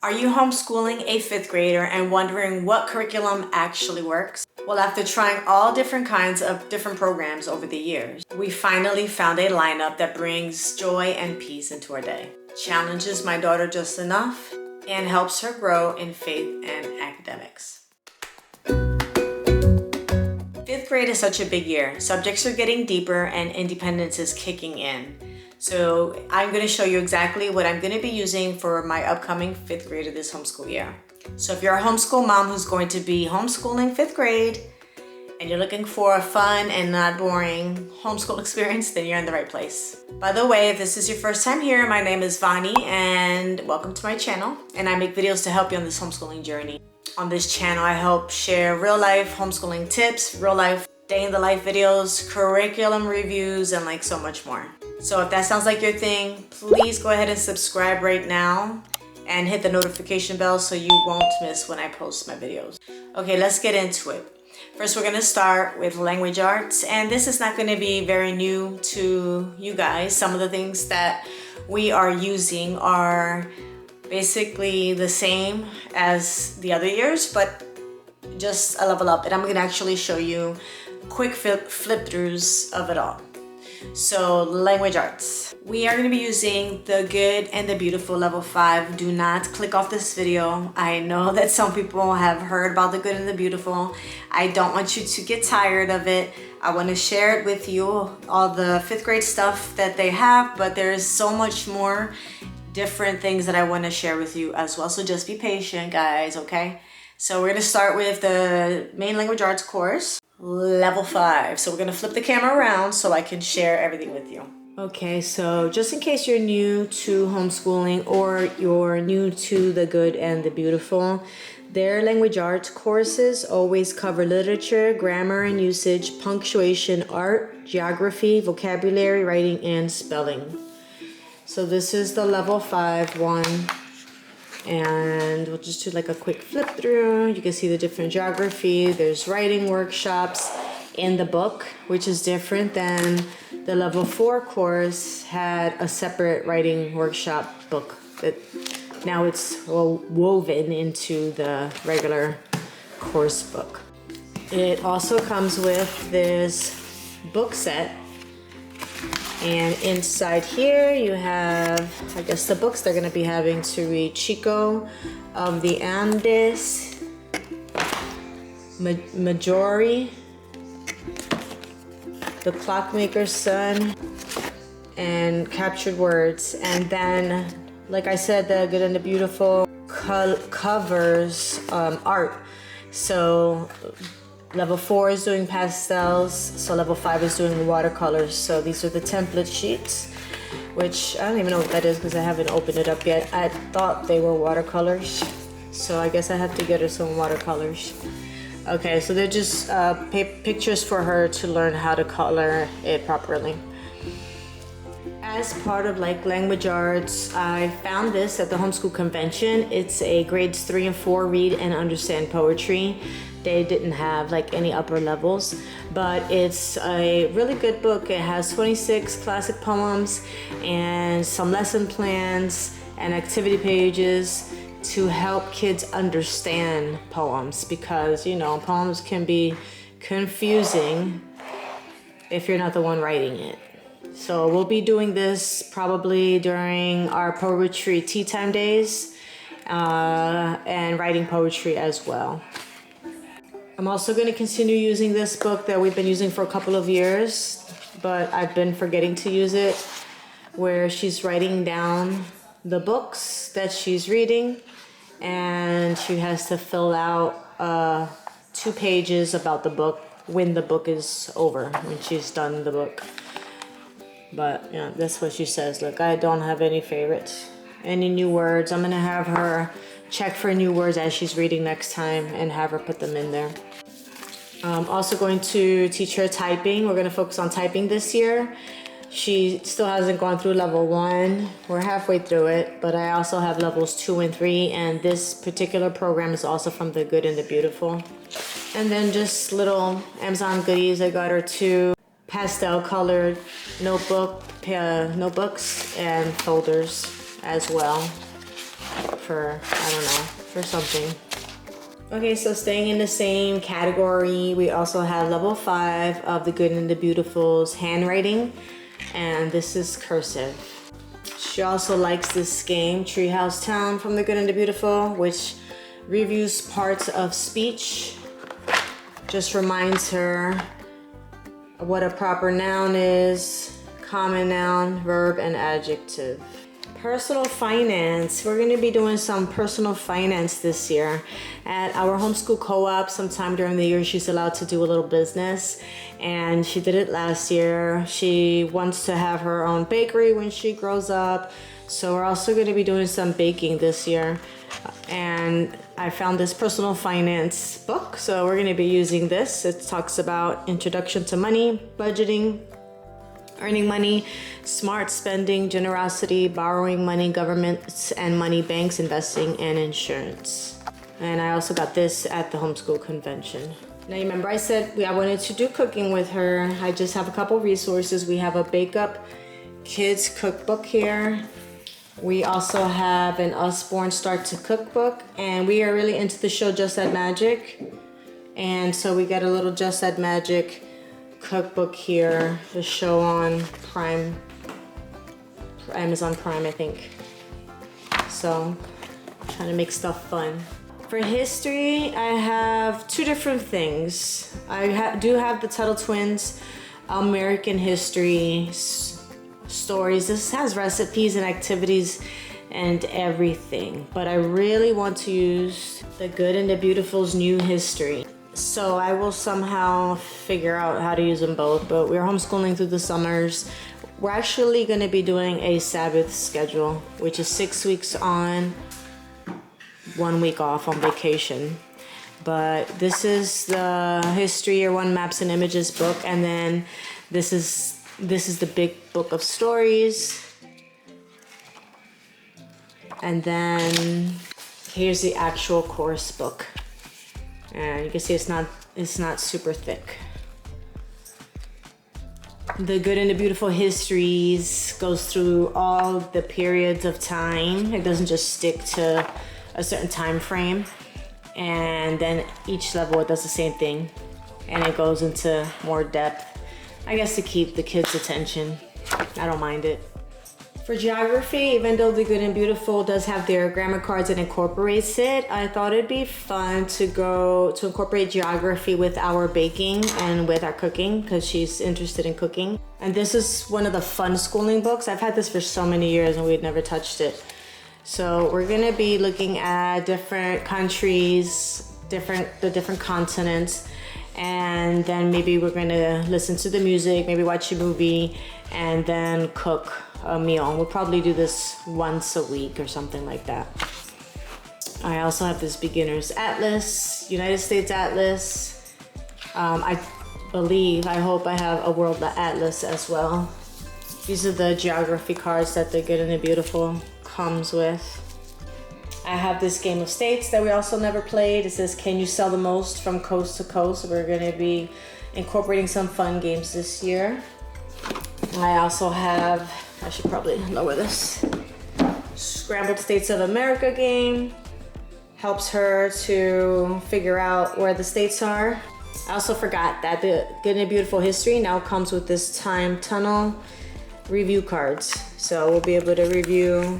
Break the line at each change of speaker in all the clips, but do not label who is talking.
Are you homeschooling a fifth grader and wondering what curriculum actually works? Well, after trying all different kinds of different programs over the years, we finally found a lineup that brings joy and peace into our day, challenges my daughter just enough, and helps her grow in faith and academics. Fifth grade is such a big year. Subjects are getting deeper and independence is kicking in. So I'm going to show you exactly what I'm going to be using for my upcoming fifth grader this homeschool year. So if you're a homeschool mom who's going to be homeschooling fifth grade and you're looking for a fun and not boring homeschool experience, then you're in the right place. By the way, if this is your first time here, my name is Vani and welcome to my channel. And I make videos to help you on this homeschooling journey. On this channel, I help share real life homeschooling tips, real life day in the life videos, curriculum reviews, and like so much more. So if that sounds like your thing, please go ahead and subscribe right now and hit the notification bell so you won't miss when I post my videos. Okay, let's get into it. First, we're gonna start with language arts, and this is not gonna be very new to you guys. Some of the things that we are using are basically the same as the other years, but just a level up. And I'm gonna actually show you quick flip throughs of it all. So language arts. We are going to be using the Good and the Beautiful level 5. Do not click off this video. I know that some people have heard about the Good and the Beautiful. I don't want you to get tired of it. I want to share it with you, all the fifth grade stuff that they have, but there's so much more different things that I want to share with you as well. So just be patient, guys, okay? So we're going to start with the main language arts course. Level 5. So we're going to flip the camera around so I can share everything with you. Okay, so just in case you're new to homeschooling or you're new to the Good and the Beautiful, their language arts courses always cover literature, grammar and usage, punctuation, art, geography, vocabulary, writing, and spelling. So this is the level 5 one. And we'll just do like a quick flip through. You can see the different geography. There's writing workshops in the book, which is different than the level 4 course had a separate writing workshop book that now it's woven into the regular course book. It also comes with this book set. And inside here you have, I guess, the books they're going to be having to read. Chico of the Andes, Majori, The Clockmaker's Son, and Captured Words. And then, like I said, the Good and the Beautiful covers art. So level 4 is doing pastels, so level 5 is doing watercolors. So these are the template sheets, which I don't even know what that is because I haven't opened it up yet. I thought they were watercolors, so I guess I have to get her some watercolors. Okay, so they're just pictures for her to learn how to color it properly. As part of like language arts, I found this at the homeschool convention. It's a grades 3 and 4 read and understand poetry. They didn't have like any upper levels, but it's a really good book. It has 26 classic poems and some lesson plans and activity pages to help kids understand poems, because you know poems can be confusing if you're not the one writing it. So we'll be doing this probably during our poetry tea time days and writing poetry as well. I'm also going to continue using this book that we've been using for a couple of years, but I've been forgetting to use it, where she's writing down the books that she's reading, and she has to fill out 2 pages about the book when the book is over, when she's done the book. But yeah, that's what she says. Look, I don't have any favorites, any new words. I'm going to have her check for new words as she's reading next time and have her put them in there. I'm also going to teach her typing. We're going to focus on typing this year. She still hasn't gone through level 1. We're halfway through it, but I also have levels 2 and 3, and this particular program is also from the Good and the Beautiful. And then just little Amazon goodies. I got her 2 pastel colored notebooks and folders as well for, I don't know, for something. Okay, so staying in the same category, we also have level 5 of the Good and the Beautiful's handwriting, and this is cursive. She also likes this game, Treehouse Town from the Good and the Beautiful, which reviews parts of speech. Just reminds her what a proper noun is, common noun, verb, and adjective. Personal finance. We're going to be doing some personal finance this year. At our homeschool co-op, sometime during the year, she's allowed to do a little business, and she did it last year. She wants to have her own bakery when she grows up, so we're also going to be doing some baking this year. And I found this personal finance book, so we're going to be using this. It talks about introduction to money, budgeting, earning money, smart spending, generosity, borrowing money, governments and money, banks, investing, and insurance. And I also got this at the homeschool convention. Now you remember I said I wanted to do cooking with her. I just have a couple resources. We have a Bake Up Kids cookbook here. We also have an Usborne Start to Cookbook, and we are really into the show Just Add Magic. And so we got a little Just Add Magic cookbook here, the show on Prime, Amazon Prime, I think. So, trying to make stuff fun. For history, I have two different things. I do have the Tuttle Twins American History stories. This has recipes and activities and everything, but I really want to use the Good and the Beautiful's New History. So I will somehow figure out how to use them both, but we're homeschooling through the summers. We're actually going to be doing a Sabbath schedule, which is 6 weeks on, 1 week off on vacation. But this is the History Year 1 Maps and Images book, and then this is the big book of stories. And then here's the actual course book. And you can see it's not super thick. The Good and the Beautiful Histories goes through all the periods of time. It doesn't just stick to a certain time frame. And then each level it does the same thing. And it goes into more depth, I guess, to keep the kids' attention. I don't mind it. For geography, even though the Good and Beautiful does have their grammar cards and incorporates it, I thought it'd be fun to incorporate geography with our baking and with our cooking, because she's interested in cooking. And this is one of the fun schooling books. I've had this for so many years and we'd never touched it. So we're gonna be looking at different countries, the different continents, and then maybe we're gonna listen to the music, maybe watch a movie, and then cook a meal. We'll probably do this once a week or something like that. I also have this beginner's atlas, United States atlas. I hope I have a world atlas as well. These are the geography cards that the Good and the Beautiful comes with. I have this game of states that we also never played. It says, can you sell the most from coast to coast? We're gonna be incorporating some fun games this year. I also have, I should probably lower this, Scrambled States of America game. Helps her to figure out where the states are. I also forgot that the Good and Beautiful History now comes with this time tunnel review cards. So we'll be able to review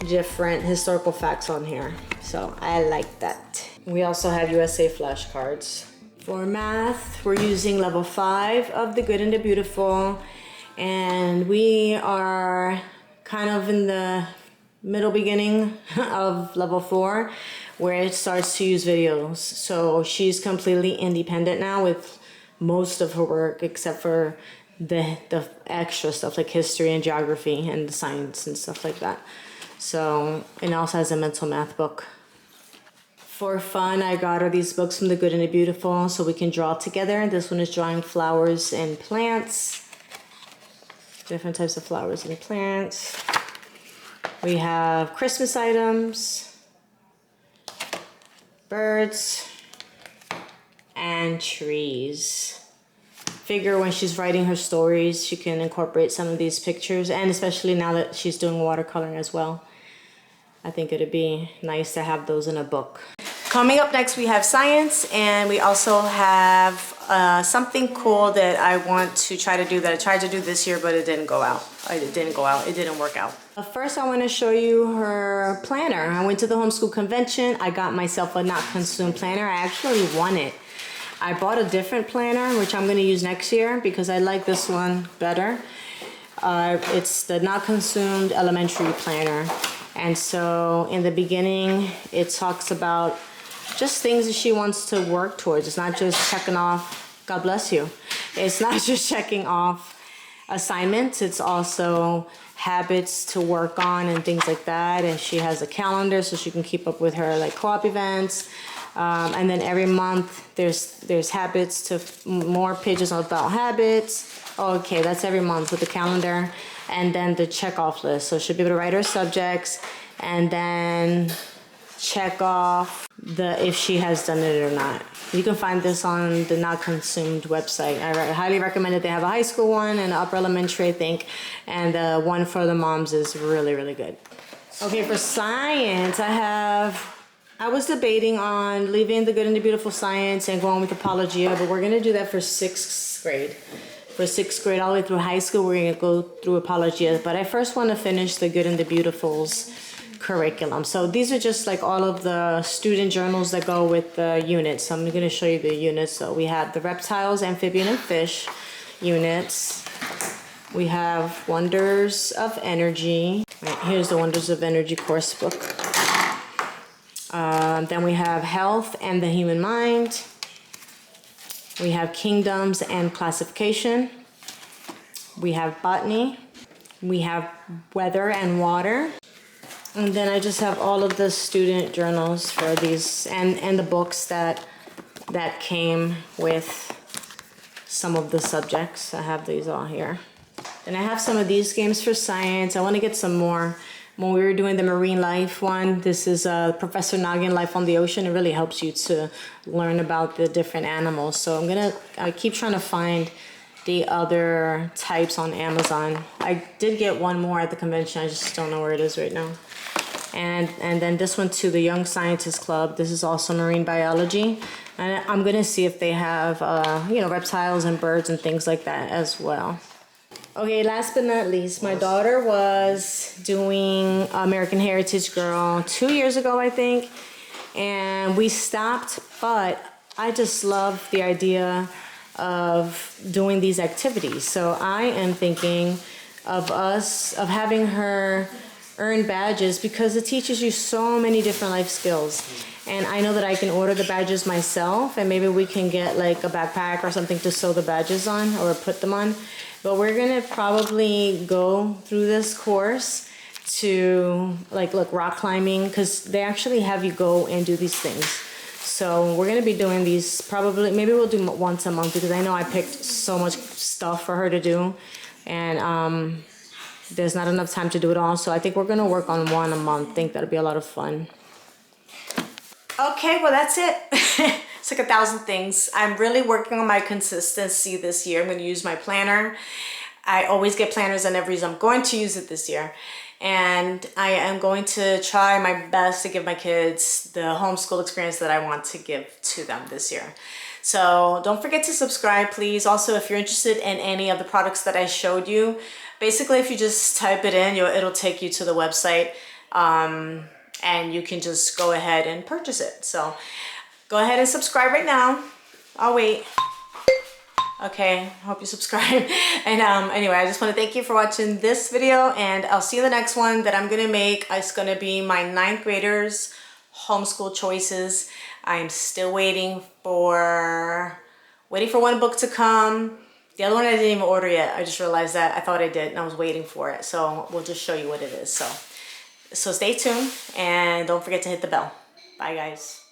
different historical facts on here. So I like that. We also have USA flashcards. For math, we're using level 5 of the Good and the Beautiful, and we are kind of in the middle beginning of level 4 where it starts to use videos. So she's completely independent now with most of her work except for the extra stuff like history and geography and science and stuff like that. So, and it also has a mental math book. For fun, I got her these books from the Good and the Beautiful so we can draw together. This one is drawing flowers and plants. Different types of flowers and plants. We have Christmas items, birds, and trees. Figure when she's writing her stories, she can incorporate some of these pictures, and especially now that she's doing watercoloring as well. I think it'd be nice to have those in a book. Coming up next, we have science, and we also have something cool that I want to try to do that I tried to do this year, but it didn't go out. It didn't work out. First, I want to show you her planner. I went to the homeschool convention. I got myself a not consume planner. I actually won it. I bought a different planner, which I'm going to use next year because I like this one better. It's the not consumed elementary planner. And so in the beginning, it talks about just things that she wants to work towards. It's not just checking off, God bless you. It's not just checking off assignments. It's also habits to work on and things like that. And she has a calendar so she can keep up with her like co-op events. And then every month there's habits to more pages about habits. Okay, that's every month with the calendar. And then the check off list. So she'll be able to write her subjects and then check off if she has done it or not. You can find this on the Not Consumed website. I highly recommend it. They have a high school one and an upper elementary, I think. And the one for the moms is really, really good. Okay, for science, I was debating on leaving the Good and the Beautiful Science and going with Apologia, but we're going to do that for 6th grade. For 6th grade all the way through high school, we're going to go through Apologia. But I first want to finish the Good and the Beautiful's curriculum. So these are just like all of the student journals that go with the units. So I'm going to show you the units. So we have the reptiles, amphibian, and fish units. We have Wonders of Energy. Right, here's the Wonders of Energy course book. Then we have health and the human mind. We have kingdoms and classification. We have botany. We have weather and water. And then I just have all of the student journals for these and the books that came with some of the subjects. I have these all here. And I have some of these games for science. I want to get some more. When we were doing the marine life one, this is Professor Noggin, Life on the Ocean. It really helps you to learn about the different animals. So I keep trying to find the other types on Amazon. I did get one more at the convention. I just don't know where it is right now. And then this one too, the Young Scientist Club. This is also marine biology. And I'm gonna see if they have, reptiles and birds and things like that as well. Okay, last but not least, my daughter was doing American Heritage Girl 2 years ago, I think. And we stopped, but I just love the idea of doing these activities. So I am thinking of having her earn badges because it teaches you so many different life skills. And I know that I can order the badges myself, and maybe we can get like a backpack or something to sew the badges on or put them on. But we're gonna probably go through this course to rock climbing, because they actually have you go and do these things. So we're gonna be doing these probably, maybe we'll do once a month, because I know I picked so much stuff for her to do, and there's not enough time to do it all. So I think we're gonna work on one a month. I think that'll be a lot of fun. Okay, well that's it. It's like 1,000 things. I'm really working on my consistency this year. I'm gonna use my planner. I always get planners and every I'm going to use it this year. And I am going to try my best to give my kids the homeschool experience that I want to give to them this year. So don't forget to subscribe, please. Also, if you're interested in any of the products that I showed you, basically if you just type it in, it'll take you to the website, and you can just go ahead and purchase it. So go ahead and subscribe right now. I'll wait. Okay, hope you subscribe. And anyway, I just want to thank you for watching this video, and I'll see you in the next one that I'm gonna make. It's gonna be my 9th graders homeschool choices. I'm still waiting for one book to come. The other one I didn't even order yet. I just realized that. I thought I did and I was waiting for it. So we'll just show you what it is. So stay tuned and don't forget to hit the bell. Bye guys.